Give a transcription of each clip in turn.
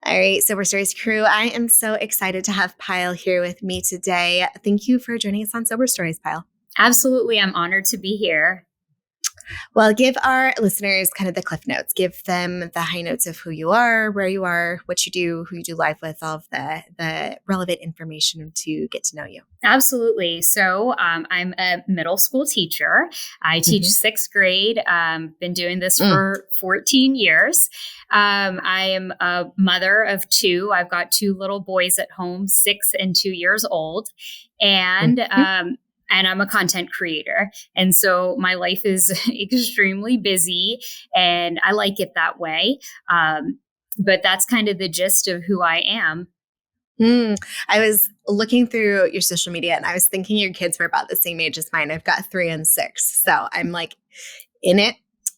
All right, Sober Stories crew, I am so excited to have Payal here with me today. Thank you for joining us on Sober Stories, Payal. Absolutely. I'm honored to be here. Well, give our listeners kind of the cliff notes. Give them the high notes of who you are, where you are, what you do, who you do life with, all of the relevant information to get to know you. Absolutely. So I'm a middle school teacher. I teach sixth grade. Been doing this for 14 years. I am a mother of two. I've got two little boys at home, 6 and 2 years old. And I'm a content creator. And so my life is extremely busy and I like it that way. But that's kind of the gist of who I am. I was looking through your social media and I was thinking your kids were about the same age as mine. I've got 3 and 6. So I'm like in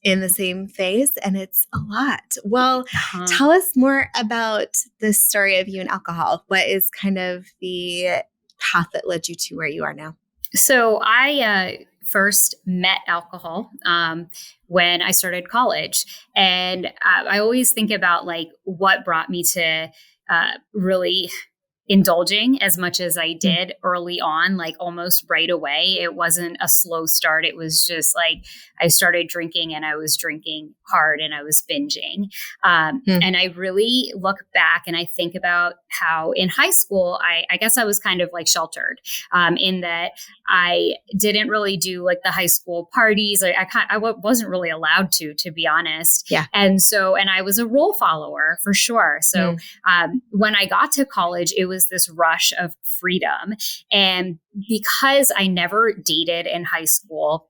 the same phase and it's a lot. Well, tell us more about the story of you and alcohol. What is kind of the path that led you to where you are now? So I first met alcohol when I started college. And I always think about like what brought me to really indulging as much as I did early on, like almost right away. It wasn't a slow start. It was just like I started drinking and I was drinking hard and I was binging. And I really look back and I think about how in high school, I guess I was kind of like sheltered in that I didn't really do like the high school parties. I wasn't really allowed to be honest. Yeah. And I was a rule follower for sure. So when I got to college, it was this rush of freedom. And because I never dated in high school,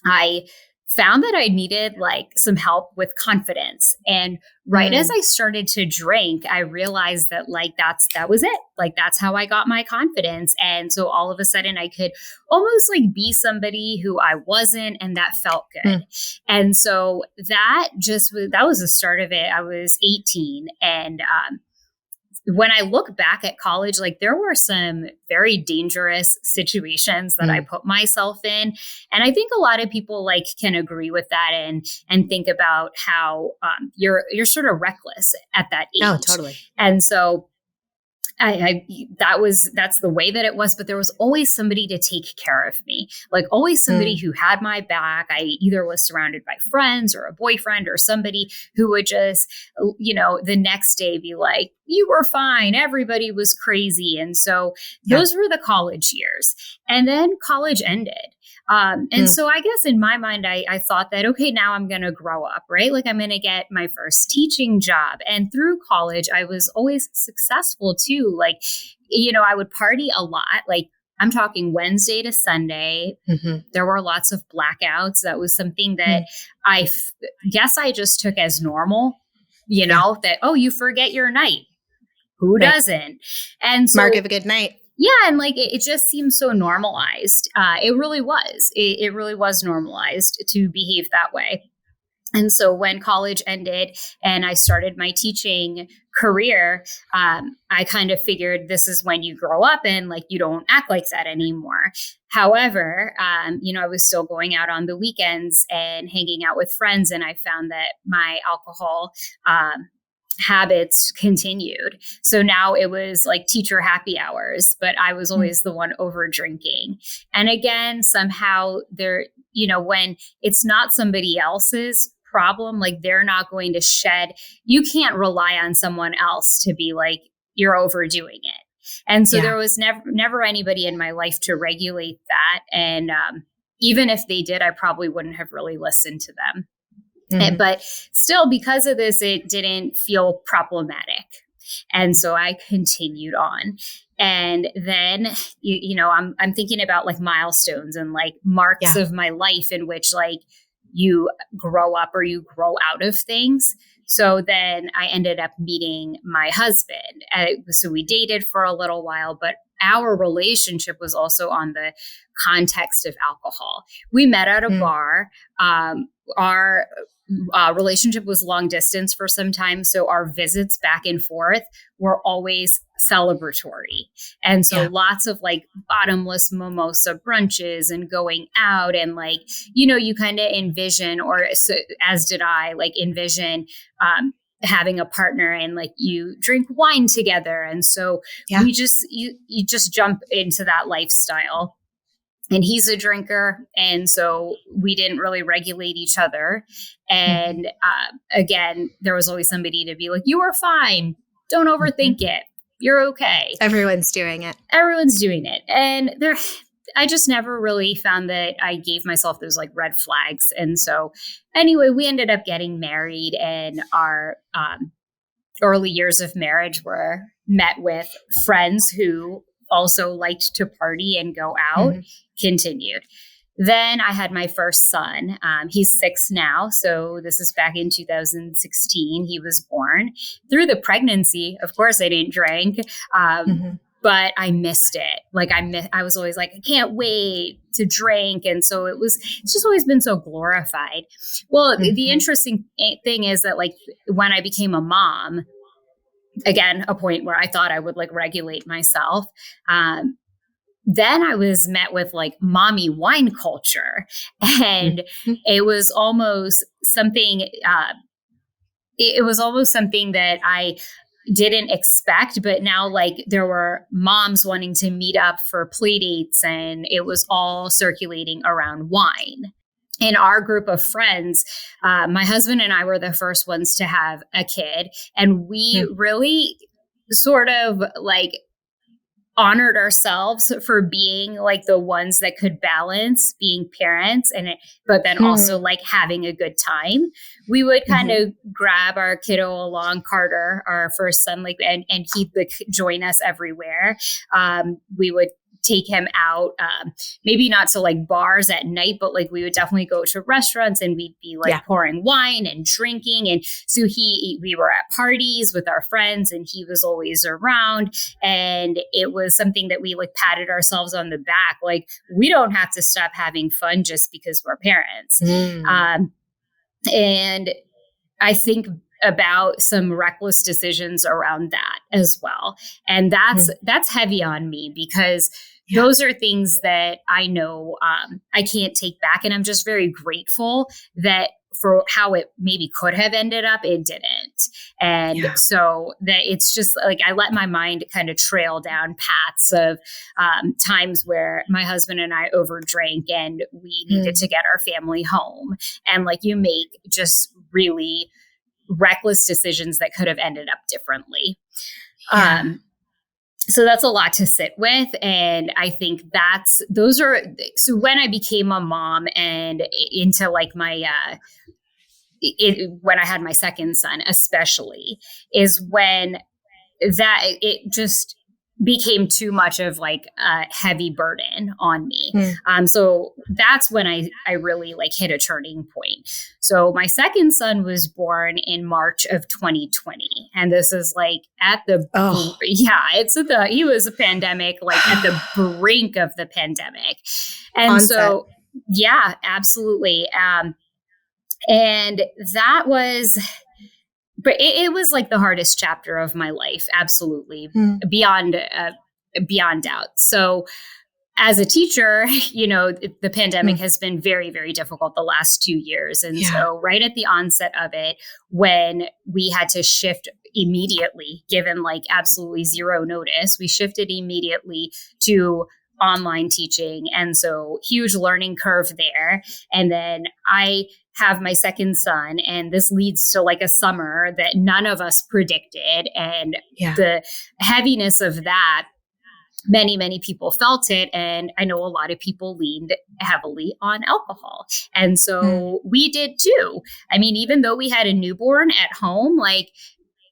I found that I needed like some help with confidence. And right as I started to drink, I realized that like that was it. Like that's how I got my confidence. And so all of a sudden I could almost like be somebody who I wasn't, and that felt good. And so that was the start of it. I was 18 and when I look back at college, like there were some very dangerous situations that I put myself in. And I think a lot of people like can agree with that and think about how you're sort of reckless at that age. Oh, totally. And so that's the way that it was, but there was always somebody to take care of me, like always somebody who had my back. I either was surrounded by friends or a boyfriend or somebody who would just, the next day be like, you were fine. Everybody was crazy. And so those were the college years. And then college ended. So I guess in my mind, I thought that, okay, now I'm going to grow up, right? Like I'm going to get my first teaching job. And through college, I was always successful too. Like, I would party a lot. Like I'm talking Wednesday to Sunday. There were lots of blackouts. That was something that I guess I just took as normal, that, oh, you forget your night. Who doesn't? And so, mark of a good night. Yeah. And like, it just seems so normalized. It really was. It really was normalized to behave that way. And so when college ended and I started my teaching career, I kind of figured this is when you grow up and like, you don't act like that anymore. However, I was still going out on the weekends and hanging out with friends. And I found that my alcohol, habits continued. So now it was like teacher happy hours, but I was always the one over drinking. And again, somehow there, when it's not somebody else's problem, like they're not going to you can't rely on someone else to be like, you're overdoing it. And so there was never anybody in my life to regulate that. And even if they did, I probably wouldn't have really listened to them. But still, because of this, it didn't feel problematic. And so I continued on. And then, I'm thinking about like milestones and like marks of my life in which like you grow up or you grow out of things. So then I ended up meeting my husband. So we dated for a little while, but our relationship was also on the context of alcohol. We met at a bar. Our relationship was long distance for some time. So our visits back and forth were always celebratory. And so lots of like bottomless mimosa brunches and going out and like, you kind of envision, or so, as did I, like envision having a partner and like you drink wine together. And so we just, you just jump into that lifestyle. And he's a drinker. And so we didn't really regulate each other. And again, there was always somebody to be like, you are fine. Don't overthink it. You're okay. Everyone's doing it. Everyone's doing it. And I just never really found that I gave myself those like red flags. And so anyway, we ended up getting married, and our early years of marriage were met with friends who also liked to party and go out, continued. Then I had my first son. He's 6 now. So this is back in 2016. He was born. Through the pregnancy, of course, I didn't drink, but I missed it. Like I was always like, I can't wait to drink. And so it's just always been so glorified. Well, the interesting thing is that like when I became a mom, again, a point where I thought I would like regulate myself. Then I was met with like mommy wine culture, and it was almost something, it was almost something that I didn't expect, but now like there were moms wanting to meet up for play dates, and it was all circulating around wine. In our group of friends, my husband and I were the first ones to have a kid, and we really sort of like honored ourselves for being like the ones that could balance being parents but then also like having a good time. We would kind of grab our kiddo along, Carter, our first son, like, and he'd like join us everywhere. We would take him out, maybe not to like bars at night, but like we would definitely go to restaurants, and we'd be like pouring wine and drinking. And so we were at parties with our friends, and he was always around. And it was something that we like patted ourselves on the back. Like, we don't have to stop having fun just because we're parents. And I think about some reckless decisions around that as well. And that's heavy on me, because those are things that I know I can't take back. And I'm just very grateful that for how it maybe could have ended up, it didn't. And so that it's just like, I let my mind kind of trail down paths of times where my husband and I overdrank, and we needed to get our family home. And like, you make just really reckless decisions that could have ended up differently. So that's a lot to sit with. And I think so when I became a mom and into like my, when I had my second son, especially, is when that it just became too much of like a heavy burden on me. So that's when I really like hit a turning point. So my second son was born in March of 2020. And this is like at the, he was a pandemic, like at the brink of the pandemic. And Onset. Yeah, absolutely. And that was, but it was like the hardest chapter of my life. Absolutely. Beyond doubt. So as a teacher, the pandemic has been very, very difficult the last 2 years. And so right at the onset of it, when we had to shift immediately, given like absolutely zero notice, we shifted immediately to online teaching. And so huge learning curve there. And then I have my second son, and this leads to like a summer that none of us predicted. And the heaviness of that, many, many people felt it. And I know a lot of people leaned heavily on alcohol. And so we did too. I mean, even though we had a newborn at home, like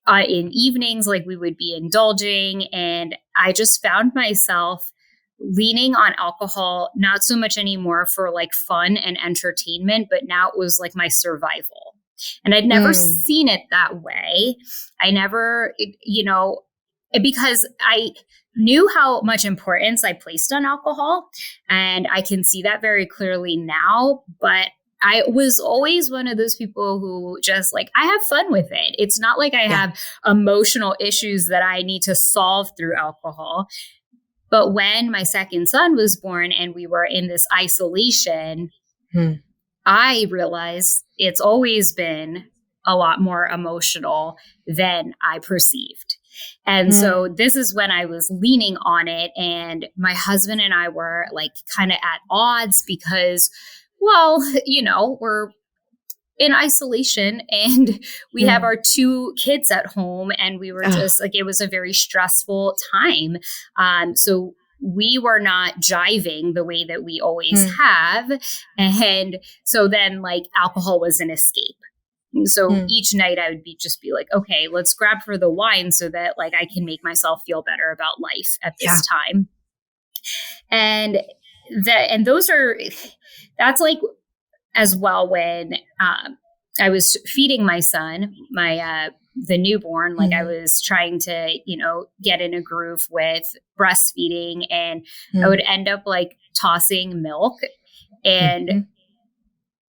in evenings, like we would be indulging. And I just found myself leaning on alcohol, not so much anymore for like fun and entertainment, but now it was like my survival. And I'd never seen it that way. I never, because I knew how much importance I placed on alcohol, and I can see that very clearly now. But I was always one of those people who just like, I have fun with it. It's not like I have emotional issues that I need to solve through alcohol. But when my second son was born and we were in this isolation, I realized it's always been a lot more emotional than I perceived. And so this is when I was leaning on it, and my husband and I were like kind of at odds because, well, we're in isolation and we have our 2 kids at home, and we were just like, it was a very stressful time. So we were not jiving the way that we always have. And so then like alcohol was an escape. So each night I would just be like, okay, let's grab for the wine so that like I can make myself feel better about life at this time. And that's like as well when I was feeding my son, the newborn, like I was trying to, get in a groove with breastfeeding, and I would end up like tossing milk, and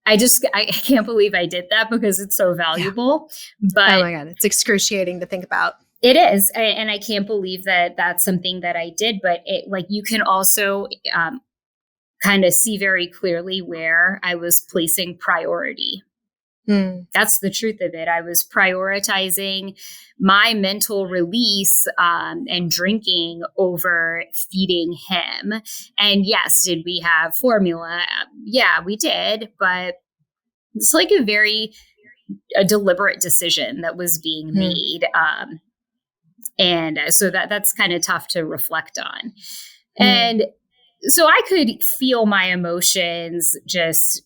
I can't believe I did that because it's so valuable. But oh my God, it's excruciating to think about. It is. And I can't believe that that's something that I did. But you can also kind of see very clearly where I was placing priority. That's the truth of it. I was prioritizing my mental release and drinking over feeding him. And yes, did we have formula? Yeah, we did. But it's like a deliberate decision that was being made. And so that's kind of tough to reflect on. And so I could feel my emotions just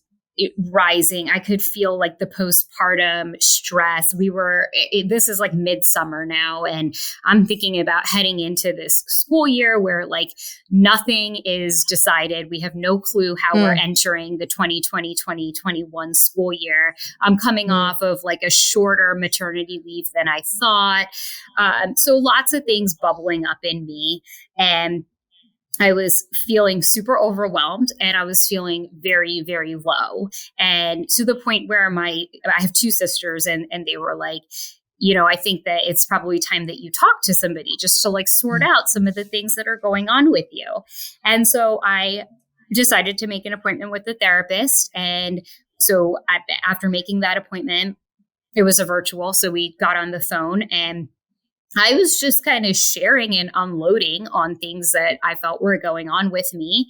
rising. I could feel like the postpartum stress. This is like midsummer now, and I'm thinking about heading into this school year where like nothing is decided. We have no clue how we're entering the 2020-2021 school year. I'm coming off of like a shorter maternity leave than I thought. So lots of things bubbling up in me, and I was feeling super overwhelmed, and I was feeling very, very low. And to the point where I have 2 sisters, and they were like, I think that it's probably time that you talk to somebody just to like sort out some of the things that are going on with you. And so I decided to make an appointment with the therapist. And so after making that appointment, it was a virtual. So we got on the phone, and I was just kind of sharing and unloading on things that I felt were going on with me.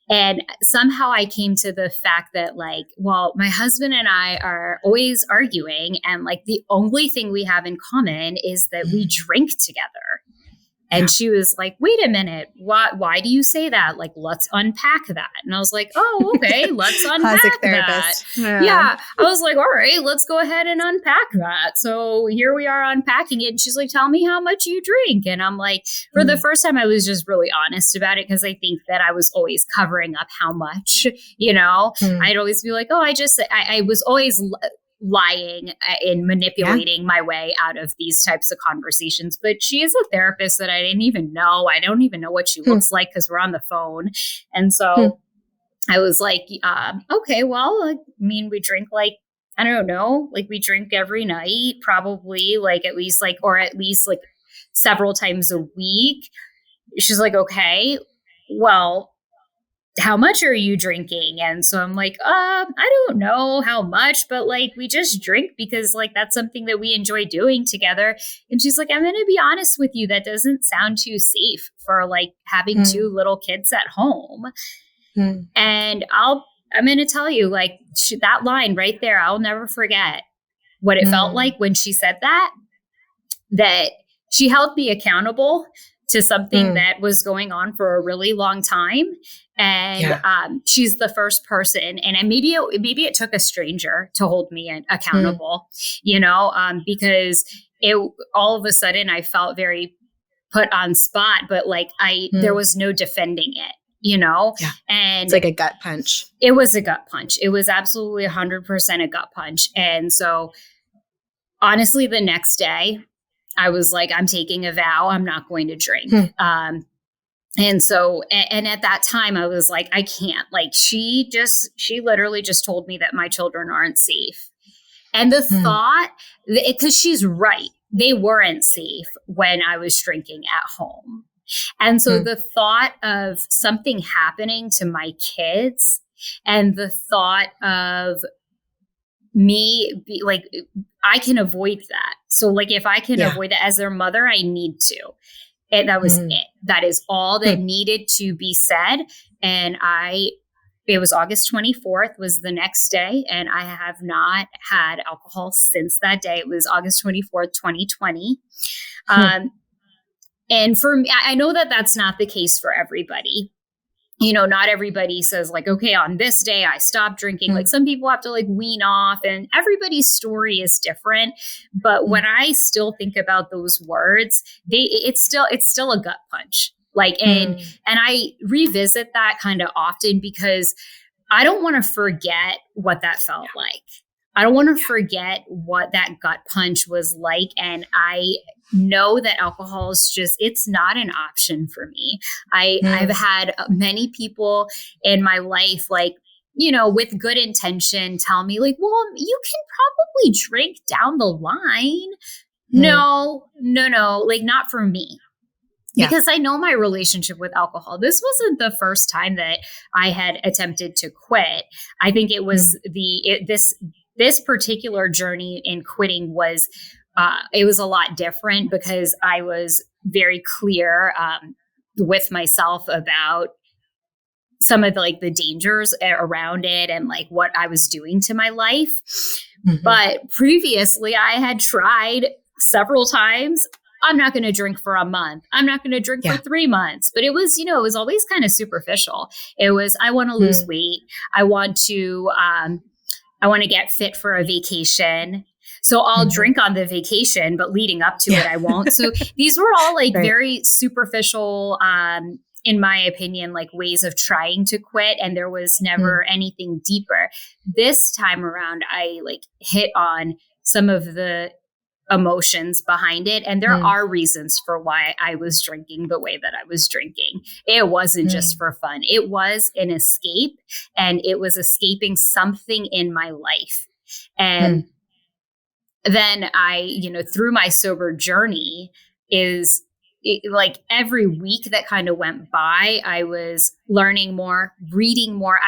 And somehow I came to the fact that like, well, my husband and I are always arguing, and like the only thing we have in common is that we drink together. And she was like, wait a minute, why do you say that? Like, let's unpack that. And I was like, oh, okay, let's unpack that. Yeah. I was like, all right, let's go ahead and unpack that. So here we are unpacking it. And she's like, tell me how much you drink. And I'm like, for the first time, I was just really honest about it, because I think that I was always covering up how much, I'd always be like, oh, I was always lying and manipulating my way out of these types of conversations. But she is a therapist that I didn't even know. I don't even know what she looks like because we're on the phone. And so I was like, okay, well, I mean, we drink like, I don't know, like we drink every night, probably like at least like several times a week. She's like, okay, well, how much are you drinking? And so I'm like, I don't know how much, but like, we just drink because like, that's something that we enjoy doing together. And she's like, I'm going to be honest with you. That doesn't sound too safe for like having 2 little kids at home. And I'm going to tell you, like that line right there, I'll never forget what it felt like when she said that she held me accountable to something that was going on for a really long time. And she's the first person, and maybe it took a stranger to hold me accountable, because all of a sudden I felt very put on spot, but like there was no defending it, and it's like a gut punch. It was a gut punch. It was absolutely 100% a gut punch. And so honestly, the next day I was like, I'm taking a vow. I'm not going to drink. And so, and at that time I was like, I can't, like, she literally just told me that my children aren't safe. And the thought, because she's right, they weren't safe when I was drinking at home. And so the thought of something happening to my kids, and the thought of I can avoid that. So like if I can avoid that as their mother, I need to. And that was it. That is all that needed to be said. And it was August 24th was the next day. And I have not had alcohol since that day. It was August 24th, 2020. And for me, I know that that's not the case for everybody. You know, not everybody says like, okay, on this day I stopped drinking. Like some people have to like wean off, and everybody's story is different. But when I still think about those words, it's still a gut punch. Like, and I revisit that kind of often because I don't want to forget what that felt like. I don't want to forget what that gut punch was like. And I know that alcohol is it's not an option for me. I've had many people in my life, like, you know, with good intention tell me like, well, you can probably drink down the line. No, like not for me. Because I know my relationship with alcohol. This wasn't the first time that I had attempted to quit. I think it was this particular journey in quitting was, it was a lot different because I was very clear with myself about some of the dangers around it and like what I was doing to my life. But previously I had tried several times. I'm not going to drink for a month. I'm not going to drink for 3 months. But it was, you know, it was always kind of superficial. It was, I want to lose weight. I want to get fit for a vacation. So I'll drink on the vacation, but leading up to it, I won't. So these were all like very superficial, in my opinion, like ways of trying to quit. And there was never anything deeper. This time around, I like hit on some of the emotions behind it. And there are reasons for why I was drinking the way that I was drinking. It wasn't just for fun. It was an escape, and it was escaping something in my life. And then I, you know, through my sober journey like every week that kind of went by, I was learning more, reading more.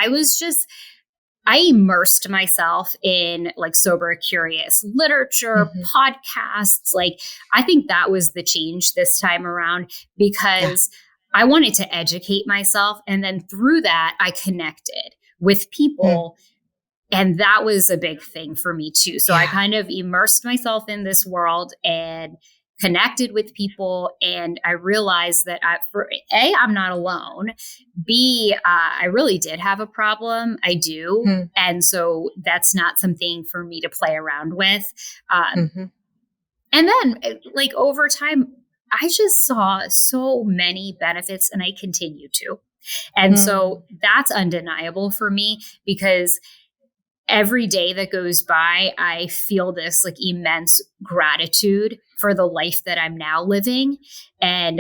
I immersed myself in like sober curious literature, podcasts. Like, I think that was the change this time around because I wanted to educate myself. And then through that, I connected with people. And that was a big thing for me too. So I kind of immersed myself in this world and connected with people. And I realized that I'm not alone. B, I really did have a problem. I do. And so that's not something for me to play around with. And then like over time, I just saw so many benefits, and I continue to. And so that's undeniable for me because every day that goes by, I feel this like immense gratitude for the life that I'm now living. And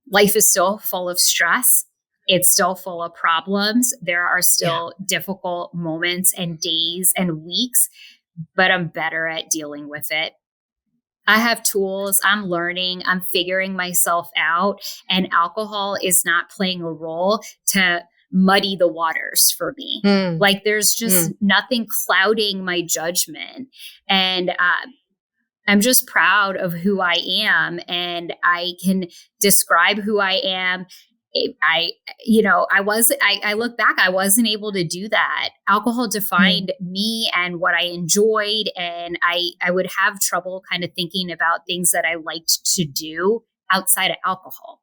life is still full of stress. It's still full of problems. There are still difficult moments and days and weeks, but I'm better at dealing with it. I have tools. I'm learning. I'm figuring myself out. And alcohol is not playing a role to muddy the waters for me. Like there's just nothing clouding my judgment. And I'm just proud of who I am, and I can describe who I am. I look back, I wasn't able to do that. Alcohol defined me and what I enjoyed. And I would have trouble kind of thinking about things that I liked to do outside of alcohol.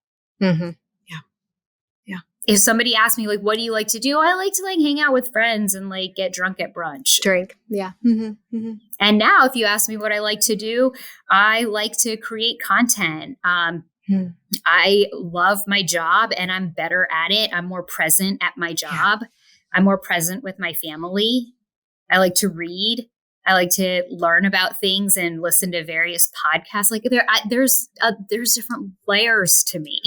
If somebody asked me, like, what do you like to do? I like to like hang out with friends and like get drunk at brunch. Drink. Yeah. And now if you ask me what I like to do, I like to create content. I love my job and I'm better at it. I'm more present at my job. I'm more present with my family. I like to read. I like to learn about things and listen to various podcasts. Like there's different layers to me.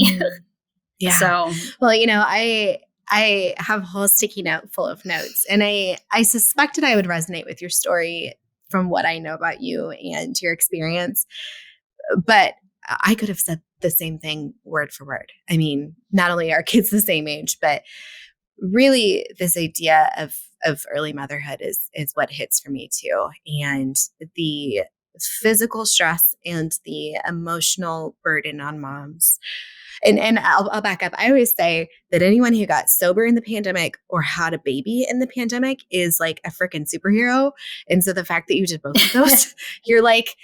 Yeah. So, well, you know, I have a whole sticky note full of notes, and I suspected I would resonate with your story from what I know about you and your experience, but I could have said the same thing word for word. I mean, not only are kids the same age, but really this idea of of early motherhood is what hits for me too. And the physical stress and the emotional burden on moms. And I'll back up. I always say that anyone who got sober in the pandemic or had a baby in the pandemic is like a freaking superhero. And so the fact that you did both of those, you're like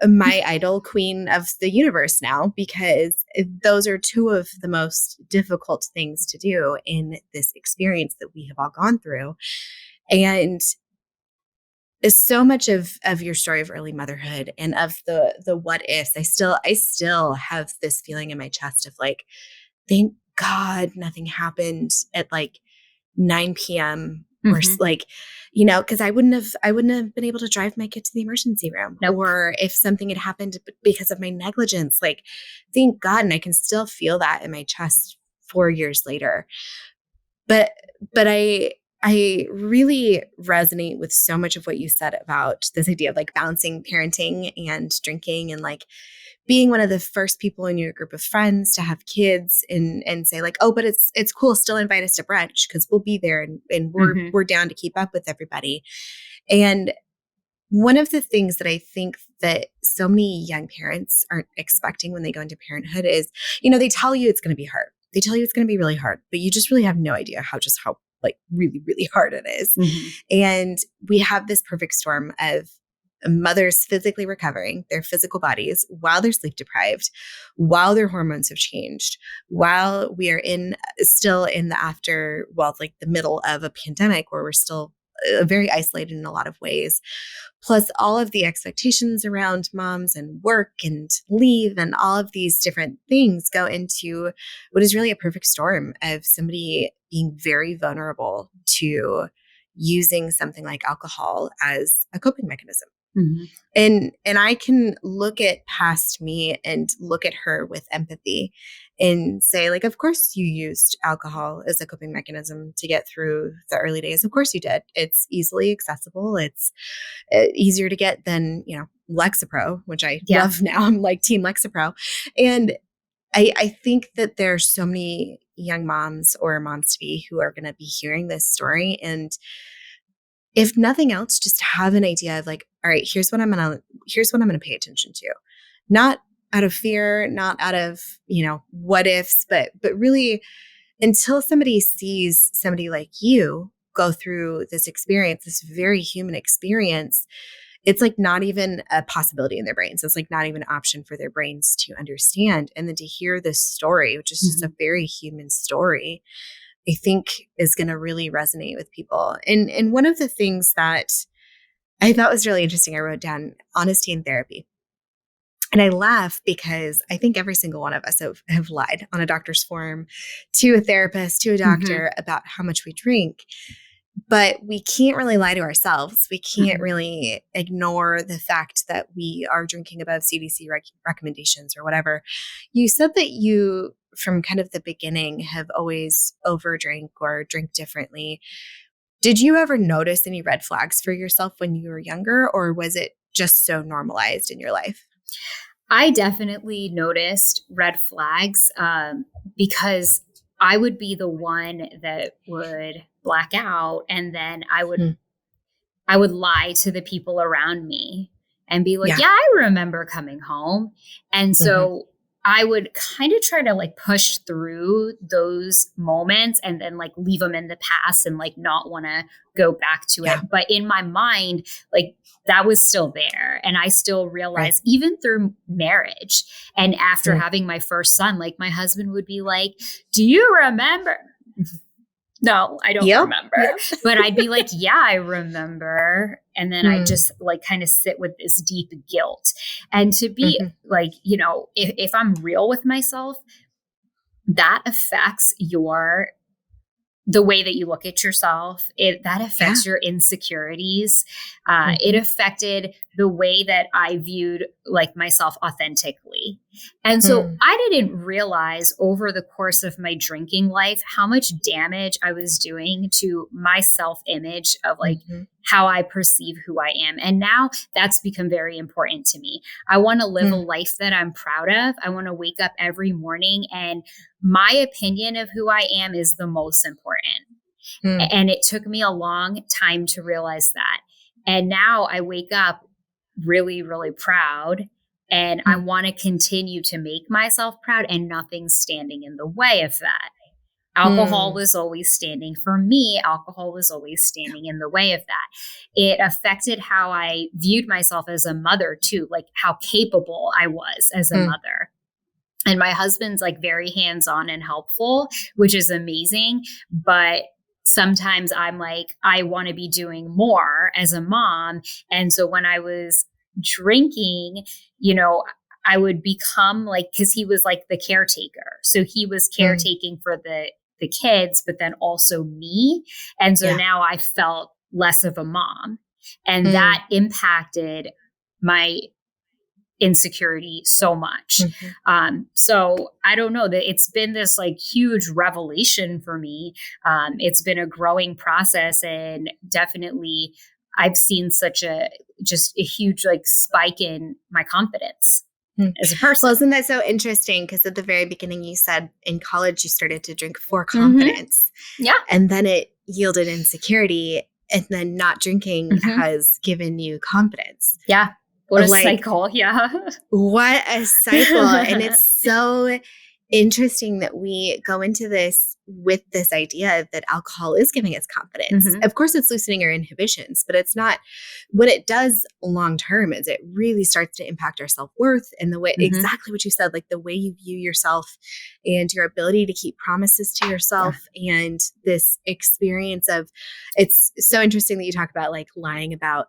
my idol queen of the universe now, because those are two of the most difficult things to do in this experience that we have all gone through. And so much of your story of early motherhood and of the what ifs, I still have this feeling in my chest of like, thank God nothing happened at like 9 p.m. or like, because I wouldn't have been able to drive my kid to the emergency room. Nope. Or if something had happened because of my negligence, like, thank God. And I can still feel that in my chest 4 years later. But I really resonate with so much of what you said about this idea of like balancing parenting and drinking, and like being one of the first people in your group of friends to have kids and say like, oh, but it's cool. Still invite us to brunch because we'll be there and we're down to keep up with everybody. And one of the things that I think that so many young parents aren't expecting when they go into parenthood is, they tell you it's going to be hard. They tell you it's going to be really hard, but you just really have no idea how like really, really hard it is. And we have this perfect storm of mothers physically recovering their physical bodies while they're sleep deprived, while their hormones have changed, while we are still in the middle of a pandemic where we're still very isolated in a lot of ways. Plus all of the expectations around moms and work and leave and all of these different things go into what is really a perfect storm of somebody being very vulnerable to using something like alcohol as a coping mechanism. And I can look at past me and look at her with empathy and say, like, of course you used alcohol as a coping mechanism to get through the early days. Of course you did. It's easily accessible. It's easier to get than, Lexapro, which I love now. I'm like team Lexapro. And I think that there's so many young moms or moms to be who are going to be hearing this story. And if nothing else, just have an idea of like, all right, here's what I'm going to pay attention to. Not out of fear, not out of, what ifs, but really until somebody sees somebody like you go through this experience, this very human experience, it's like not even a possibility in their brains. It's like not even an option for their brains to understand. And then to hear this story, which is just a very human story, I think is going to really resonate with people. And one of the things that I thought was really interesting, I wrote down honesty in therapy. And I laugh because I think every single one of us have lied on a doctor's form to a therapist, to a doctor about how much we drink. But we can't really lie to ourselves. We can't really ignore the fact that we are drinking above CDC recommendations or whatever. You said that you, from kind of the beginning, have always overdrank or drink differently. Did you ever notice any red flags for yourself when you were younger, or was it just so normalized in your life? I definitely noticed red flags because I would be the one that would black out, and then I would lie to the people around me and be like, yeah, I remember coming home. And so I would kind of try to like push through those moments and then like leave them in the past and like not want to go back to it. But in my mind, like that was still there. And I still realized even through marriage and after having my first son, like my husband would be like, do you remember? No, I don't remember. But I'd be like, yeah, I remember. And then I just like kind of sit with this deep guilt. And to be like, if I'm real with myself, that affects the way that you look at yourself. That affects your insecurities. It affected the way that I viewed like myself authentically. And so I didn't realize over the course of my drinking life how much damage I was doing to my self-image of like how I perceive who I am. And now that's become very important to me. I want to live a life that I'm proud of. I want to wake up every morning and my opinion of who I am is the most important. Hmm. And it took me a long time to realize that. And now I wake up really, really proud. And I want to continue to make myself proud, and nothing's standing in the way of that. Alcohol was always standing for me. Alcohol was always standing in the way of that. It affected how I viewed myself as a mother too, like how capable I was as a mother. And my husband's like very hands-on and helpful, which is amazing. But sometimes I'm like, I want to be doing more as a mom. And so when I was drinking, I would become like, because he was like the caretaker. So he was caretaking for the kids, but then also me. And so now I felt less of a mom. And that impacted my insecurity so much. So I don't know, that it's been this like huge revelation for me. It's been a growing process, and definitely I've seen just a huge like spike in my confidence as a person. Well, isn't that so interesting? Because at the very beginning, you said in college you started to drink for confidence. Yeah. And then it yielded insecurity, and then not drinking has given you confidence. Yeah. What a cycle. Yeah. What a cycle. And it's so interesting that we go into this with this idea that alcohol is giving us confidence. Of course, it's loosening our inhibitions, but it's not. What it does long term is it really starts to impact our self-worth and the way, exactly what you said, like the way you view yourself and your ability to keep promises to yourself. And this experience of, it's so interesting that you talk about like lying about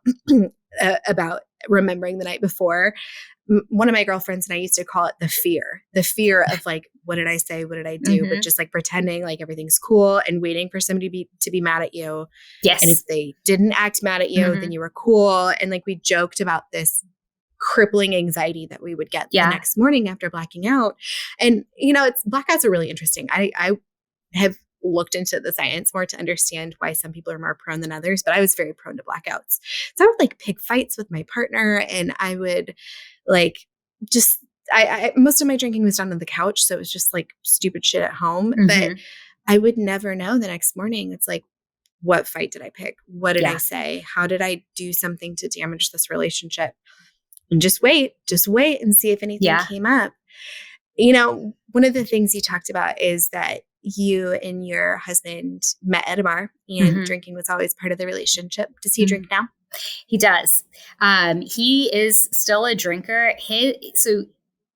remembering the night before. One of my girlfriends and I used to call it the fear of like, what did I say? What did I do? But just like pretending like everything's cool and waiting for somebody to be mad at you. Yes. And if they didn't act mad at you, then you were cool. And like, we joked about this crippling anxiety that we would get the next morning after blacking out. And, blackouts are really interesting. I have looked into the science more to understand why some people are more prone than others, but I was very prone to blackouts. So I would like pick fights with my partner, and I would like just, I most of my drinking was done on the couch. So it was just like stupid shit at home, but I would never know the next morning. It's like, what fight did I pick? What did I say? How did I do something to damage this relationship? And just wait and see if anything came up. One of the things you talked about is that you and your husband met at a bar, and drinking was always part of the relationship. Does he drink now? He does. He is still a drinker. So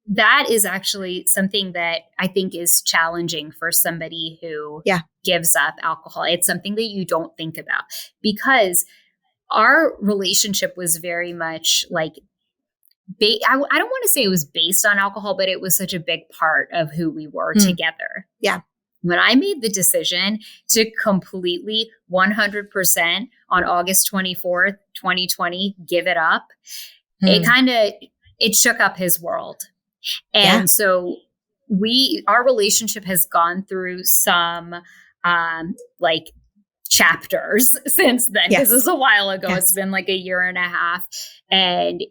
that is actually something that I think is challenging for somebody who gives up alcohol. It's something that you don't think about, because our relationship was very much like, I don't want to say it was based on alcohol, but it was such a big part of who we were together. Yeah. When I made the decision to completely 100% on August 24th, 2020, give it up, it shook up his world. And so our relationship has gone through some like chapters since then. This is a while ago. It's been like a year and a half. And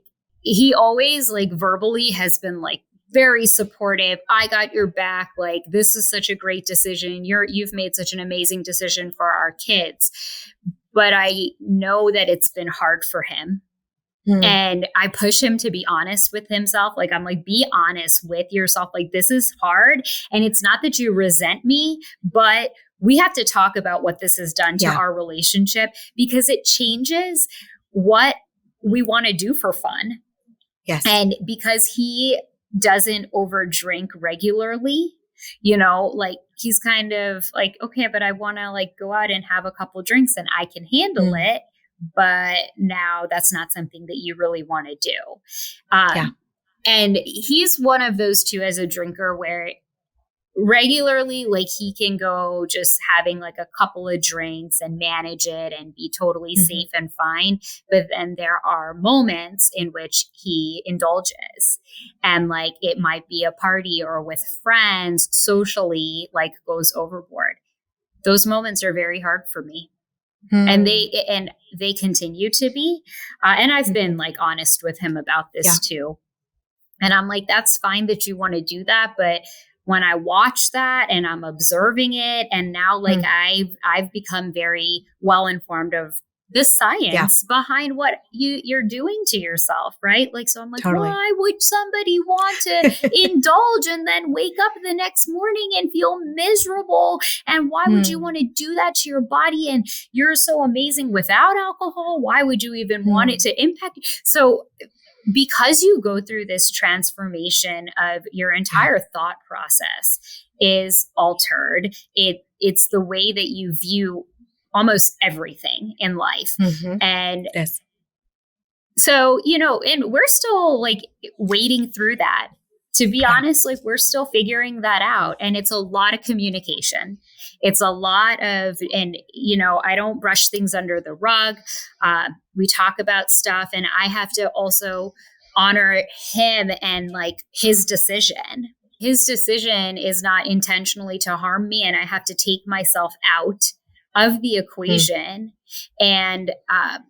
he always like verbally has been like very supportive. I got your back. Like, this is such a great decision. You've made such an amazing decision for our kids. But I know that it's been hard for him. And I push him to be honest with himself. Like, I'm like, be honest with yourself. Like, this is hard. And it's not that you resent me, but we have to talk about what this has done to our relationship, because it changes what we want to do for fun. Yes. And because he doesn't over drink regularly, like he's kind of like, okay, but I want to like go out and have a couple drinks and I can handle it. But now that's not something that you really want to do. And he's one of those two as a drinker where regularly, like, he can go just having like a couple of drinks and manage it and be totally safe and fine. But then there are moments in which he indulges, and like it might be a party or with friends, socially, like goes overboard. Those moments are very hard for me. And they continue to be. And I've been like honest with him about this too. And I'm like, that's fine that you want to do that, but when I watch that and I'm observing it, and now like I've become very well informed of the science behind what you're doing to yourself, right? Like, so I'm like, Totally. why would somebody want to indulge and then wake up the next morning and feel miserable? And why would you want to do that to your body? And you're so amazing without alcohol. Why would you even want it to impact you? So because you go through this transformation of your entire thought process is altered, it's the way that you view almost everything in life. And so, you know, and we're still like wading through that. To be honest, like we're still figuring that out. And it's a lot of communication. It's a lot of, and, you know, I don't brush things under the rug. We talk about stuff, and I have to also honor him and like his decision. His decision is not intentionally to harm me, and I have to take myself out of the equation. And I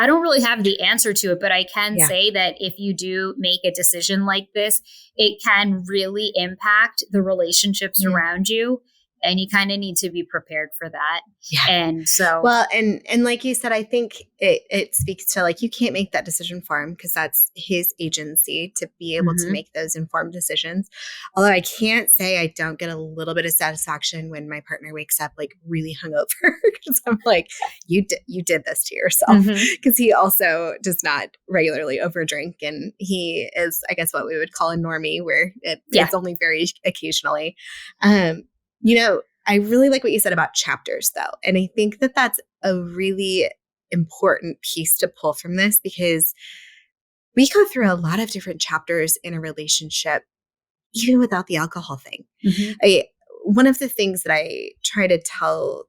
don't really have the answer to it, but I can say that if you do make a decision like this, it can really impact the relationships around you. And you kind of need to be prepared for that. And so, well, and like you said, I think it speaks to like, you can't make that decision for him because that's his agency to be able to make those informed decisions. Although I can't say I don't get a little bit of satisfaction when my partner wakes up like really hungover because I'm like, you did this to yourself, because he also does not regularly overdrink, and he is, I guess, what we would call a normie, where it's only very occasionally. You know, I really like what you said about chapters, though. And I think that that's a really important piece to pull from this, because we go through a lot of different chapters in a relationship, even without the alcohol thing. One of the things that I try to tell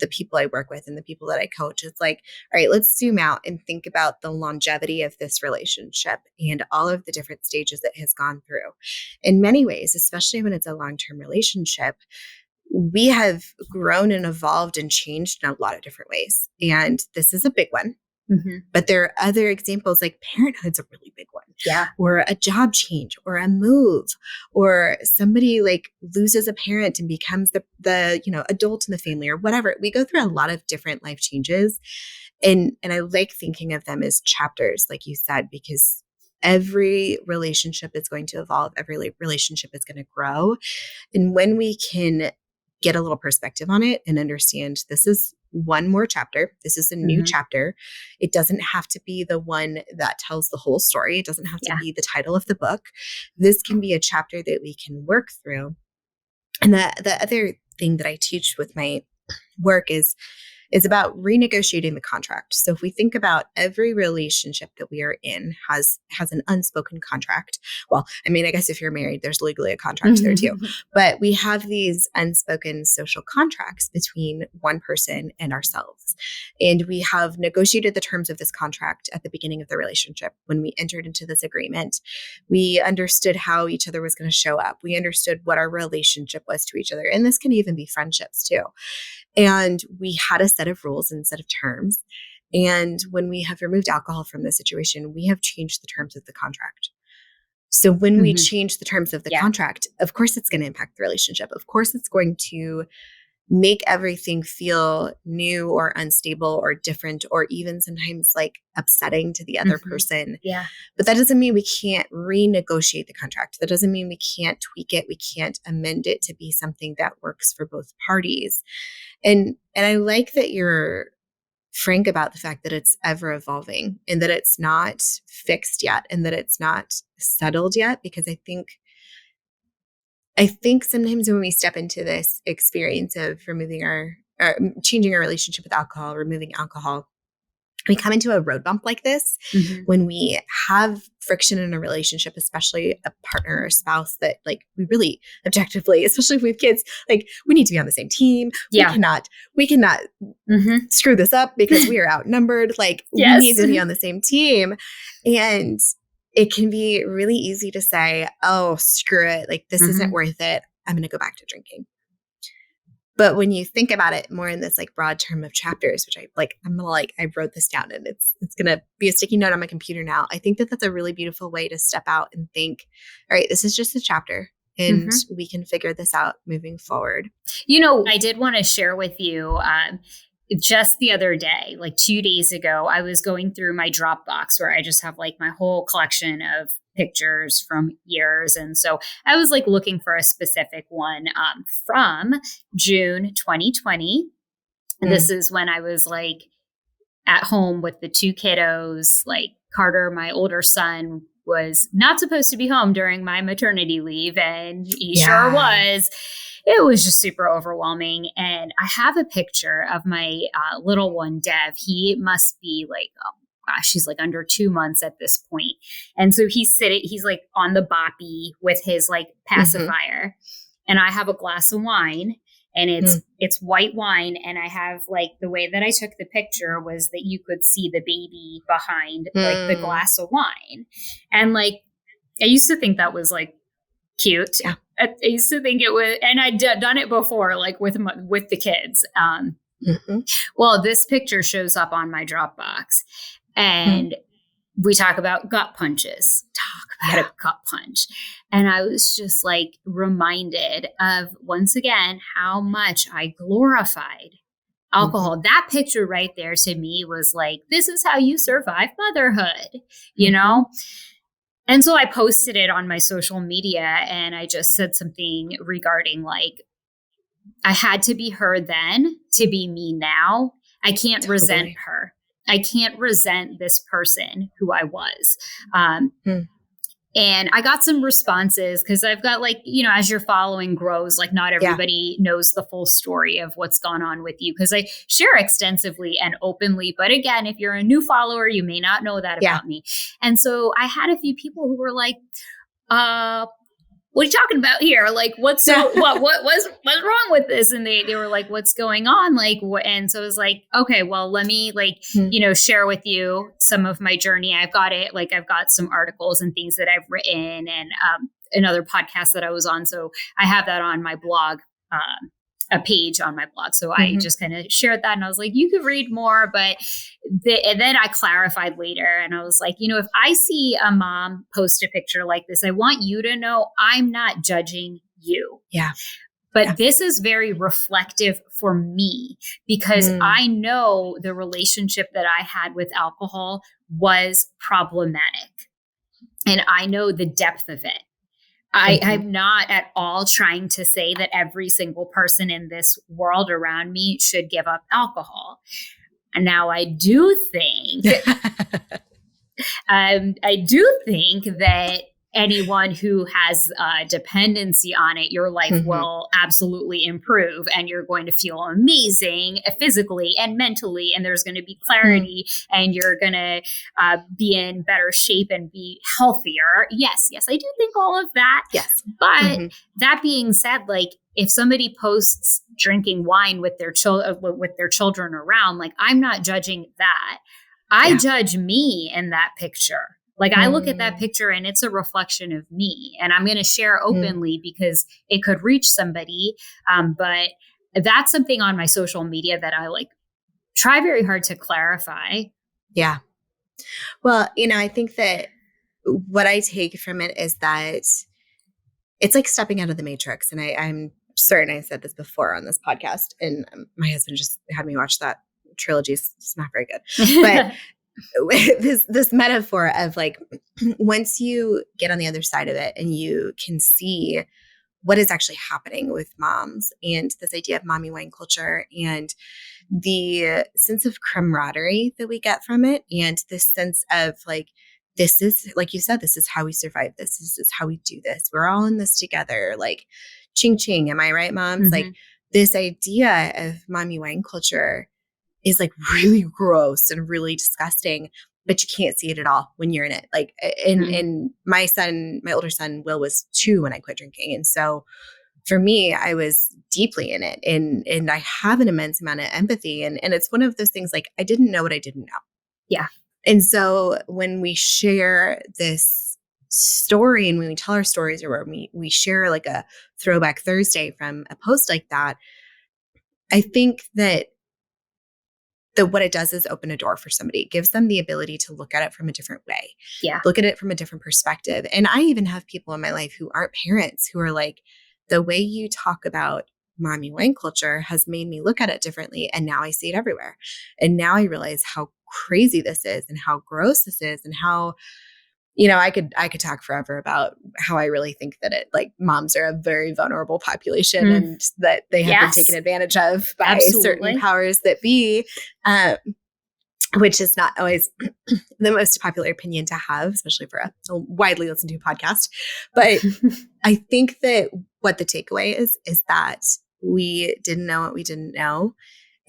the people I work with and the people that I coach is like, all right, let's zoom out and think about the longevity of this relationship and all of the different stages it has gone through. In many ways, especially when it's a long-term relationship, we have grown and evolved and changed in a lot of different ways. And this is a big one. But there are other examples, like parenthood's a really big one. Or a job change, or a move, or somebody like loses a parent and becomes the you know, adult in the family, or whatever. We go through a lot of different life changes. And I like thinking of them as chapters, like you said, because every relationship is going to evolve. Every relationship is going to grow. And when we can get a little perspective on it and understand this is one more chapter, this is a new chapter. It doesn't have to be the one that tells the whole story. It doesn't have to be the title of the book. This can be a chapter that we can work through. And the other thing that I teach with my work is about renegotiating the contract. So if we think about every relationship that we are in has an unspoken contract. Well, I mean, I guess if you're married, there's legally a contract there too. But we have these unspoken social contracts between one person and ourselves. And we have negotiated the terms of this contract at the beginning of the relationship. When we entered into this agreement, we understood how each other was going to show up. We understood what our relationship was to each other. And this can even be friendships too. And we had a set of rules and set of terms. And when we have removed alcohol from the situation, we have changed the terms of the contract. So when we change the terms of the contract, of course, it's going to impact the relationship. Of course, it's going to make everything feel new or unstable or different, or even sometimes like upsetting to the other person. But that doesn't mean we can't renegotiate the contract. That doesn't mean we can't tweak it. We can't amend it to be something that works for both parties. And I like that you're frank about the fact that it's ever evolving and that it's not fixed yet and that it's not settled yet, because I think sometimes when we step into this experience of changing our relationship with alcohol, removing alcohol, we come into a road bump like this when we have friction in a relationship, especially a partner or spouse that like we really objectively, especially if we have kids, like we need to be on the same team. We cannot screw this up because we are outnumbered. Like we need to be on the same team. And it can be really easy to say, oh, screw it. Like this isn't worth it. I'm going to go back to drinking. But when you think about it more in this like broad term of chapters, which I wrote this down and it's going to be a sticky note on my computer now. I think that that's a really beautiful way to step out and think, all right, this is just a chapter and we can figure this out moving forward. I did want to share with you, just the other day, like 2 days ago, I was going through my Dropbox where I just have like my whole collection of pictures from years. And so I was like looking for a specific one from June 2020. And this is when I was like at home with the 2 kiddos. Like Carter, my older son, was not supposed to be home during my maternity leave, and he sure was. It was just super overwhelming. And I have a picture of my little one, Dev. He must be like, oh gosh, he's like under 2 months at this point. And so he's like on the boppy with his like pacifier. And I have a glass of wine, and it's white wine. And I have like, the way that I took the picture was that you could see the baby behind like the glass of wine. And like, I used to think that was like cute. Yeah. I used to think it was, and I'd done it before, like with the kids. Well, this picture shows up on my Dropbox, and we talk about gut punches. Talk about a gut punch. And I was just like reminded of, once again, how much I glorified alcohol. That picture right there to me was like, this is how you survive motherhood, you know? And so I posted it on my social media, and I just said something regarding like, I had to be her then to be me now. I can't resent her. I can't resent this person who I was. And I got some responses because I've got like, as your following grows, like not everybody knows the full story of what's gone on with you, because I share extensively and openly. But again, if you're a new follower, you may not know that about me. And so I had a few people who were like, what are you talking about here? Like, what's wrong with this? And they were like, what's going on? Like, and so I was like, okay, well, let me like, share with you some of my journey. I've got some articles and things that I've written, and another podcast that I was on. So I have that on my blog, a page on my blog. So I just kind of shared that, and I was like, you could read more, but and then I clarified later, and I was like, if I see a mom post a picture like this, I want you to know I'm not judging you. Yeah. But this is very reflective for me, because I know the relationship that I had with alcohol was problematic, and I know the depth of it. I'm not at all trying to say that every single person in this world around me should give up alcohol. And now I do think, that anyone who has dependency on it, your life will absolutely improve, and you're going to feel amazing physically and mentally, and there's going to be clarity, and you're going to be in better shape and be healthier. Yes, I do think all of that. Yes. But that being said, like, if somebody posts drinking wine with their children around, like, I'm not judging that. I judge me in that picture. Like, I look at that picture and it's a reflection of me, and I'm going to share openly because it could reach somebody. But that's something on my social media that I like try very hard to clarify. Yeah. Well, I think that what I take from it is that it's like stepping out of the matrix. And I'm certain I said this before on this podcast, and my husband just had me watch that trilogy. It's not very good, but this metaphor of like, once you get on the other side of it and you can see what is actually happening with moms, and this idea of mommy wine culture, and the sense of camaraderie that we get from it, and this sense of like, this is, like you said, this is how we survive this. This is how we do this. We're all in this together. Like, ching ching. Am I right, moms? Like, this idea of mommy wine culture is like really gross and really disgusting, but you can't see it at all when you're in it. Like, and my older son, Will, was 2 when I quit drinking. And so for me, I was deeply in it, and I have an immense amount of empathy. And it's one of those things, like, I didn't know what I didn't know. Yeah. And so when we share this story, and when we tell our stories, or when we share like a throwback Thursday from a post like that, I think that what it does is open a door for somebody. It gives them the ability to look at it from a different way. Yeah. Look at it from a different perspective. And I even have people in my life who aren't parents who are like, the way you talk about mommy wine culture has made me look at it differently. And now I see it everywhere. And now I realize how crazy this is and how gross this is and how, I could talk forever about how I really think that moms are a very vulnerable population and that they have been taken advantage of by certain powers that be, which is not always the most popular opinion to have, especially for a widely listened to podcast. But I think that what the takeaway is that we didn't know what we didn't know.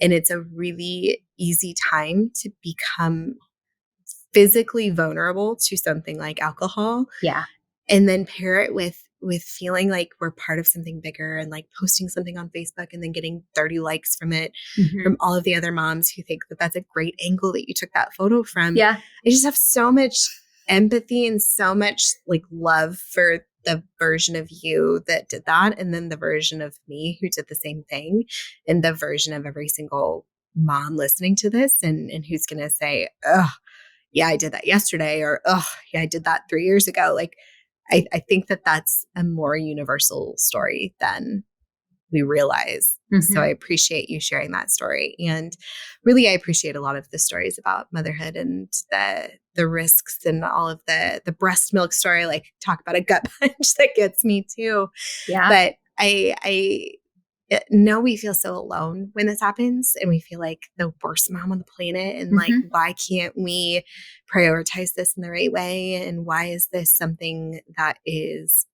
And it's a really easy time to become physically vulnerable to something like alcohol. Yeah. And then pair it with feeling like we're part of something bigger and like posting something on Facebook and then getting 30 likes from it from all of the other moms who think that that's a great angle that you took that photo from. Yeah. I just have so much empathy and so much like love for the version of you that did that. And then the version of me who did the same thing, and the version of every single mom listening to this and who's going to say, oh, yeah, I did that yesterday, or, oh, yeah, I did that 3 years ago. Like, I think that that's a more universal story than we realize. So I appreciate you sharing that story. And really, I appreciate a lot of the stories about motherhood and the risks and all of the breast milk story, like talk about a gut punch that gets me too. Yeah. But I know we feel so alone when this happens and we feel like the worst mom on the planet. And like, why can't we prioritize this in the right way? And why is this something that is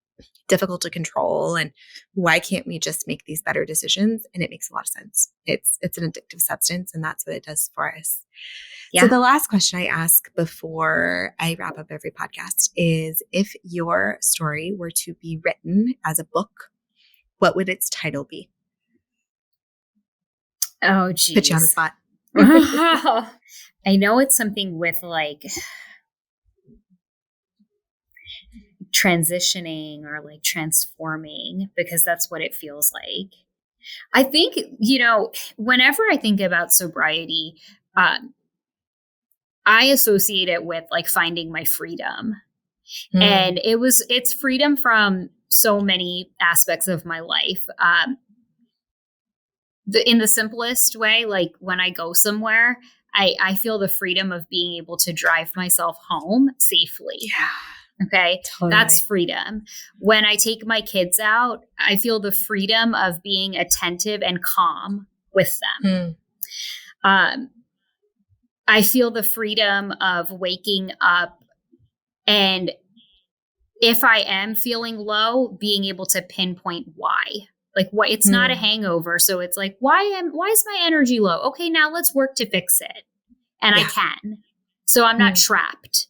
difficult to control? And why can't we just make these better decisions? And it makes a lot of sense. It's an addictive substance, and that's what it does for us. Yeah. So the last question I ask before I wrap up every podcast is, if your story were to be written as a book, what would its title be? Oh, geez. Put you on the spot. I know it's something with like transitioning or like transforming, because that's what it feels like. I think, whenever I think about sobriety, I associate it with like finding my freedom. And it's freedom from so many aspects of my life. In the simplest way, like when I go somewhere, I feel the freedom of being able to drive myself home safely. Yeah. Okay. Totally. That's freedom. When I take my kids out, I feel the freedom of being attentive and calm with them. I feel the freedom of waking up, and if I am feeling low, being able to pinpoint why. Like, what, it's not a hangover. So it's like, why is my energy low? Okay, now let's work to fix it. And I can. So I'm not trapped.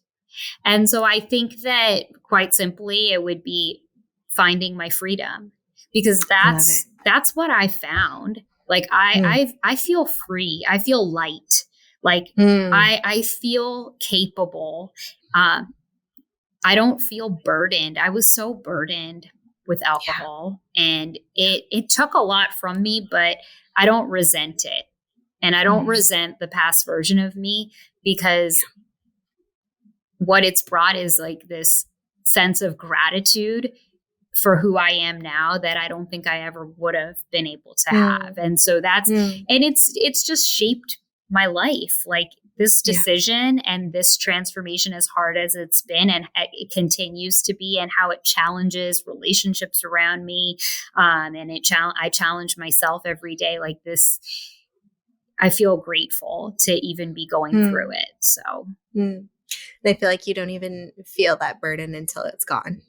And so I think that, quite simply, it would be finding my freedom, because that's what I found. Like I feel free. I feel light. Like I feel capable. I don't feel burdened. I was so burdened with alcohol, and it took a lot from me, but I don't resent it. And I don't resent the past version of me, because what it's brought is like this sense of gratitude for who I am now that I don't think I ever would have been able to have. And so that's, and it's just shaped my life. Like, this decision and this transformation, as hard as it's been and it continues to be, and how it challenges relationships around me. And I challenge myself every day like this. I feel grateful to even be going through it. So I feel like you don't even feel that burden until it's gone.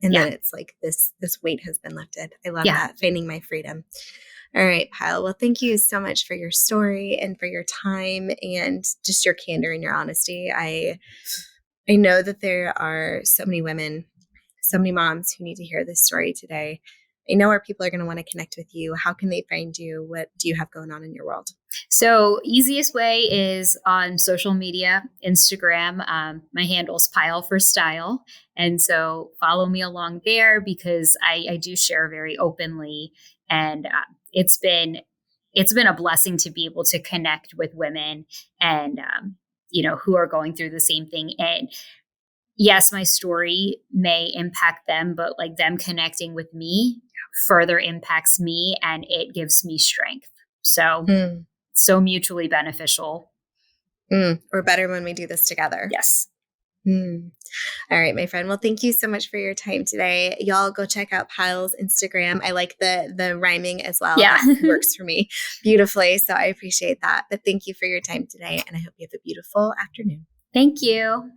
And then it's like this weight has been lifted. I love that. Finding my freedom. All right, Payal. Well, thank you so much for your story and for your time and just your candor and your honesty. I know that there are so many women, so many moms who need to hear this story today. I know where people are going to want to connect with you. How can they find you? What do you have going on in your world? So easiest way is on social media, Instagram. My handle's Payal for Style. And so follow me along there, because I do share very openly. And it's been it's been a blessing to be able to connect with women and, who are going through the same thing. And yes, my story may impact them, but like them connecting with me further impacts me and it gives me strength. So, so mutually beneficial. We're better when we do this together. Yes. All right, my friend. Well, thank you so much for your time today. Y'all go check out Payal's Instagram. I like the rhyming as well. Yeah. That works for me beautifully. So I appreciate that. But thank you for your time today. And I hope you have a beautiful afternoon. Thank you.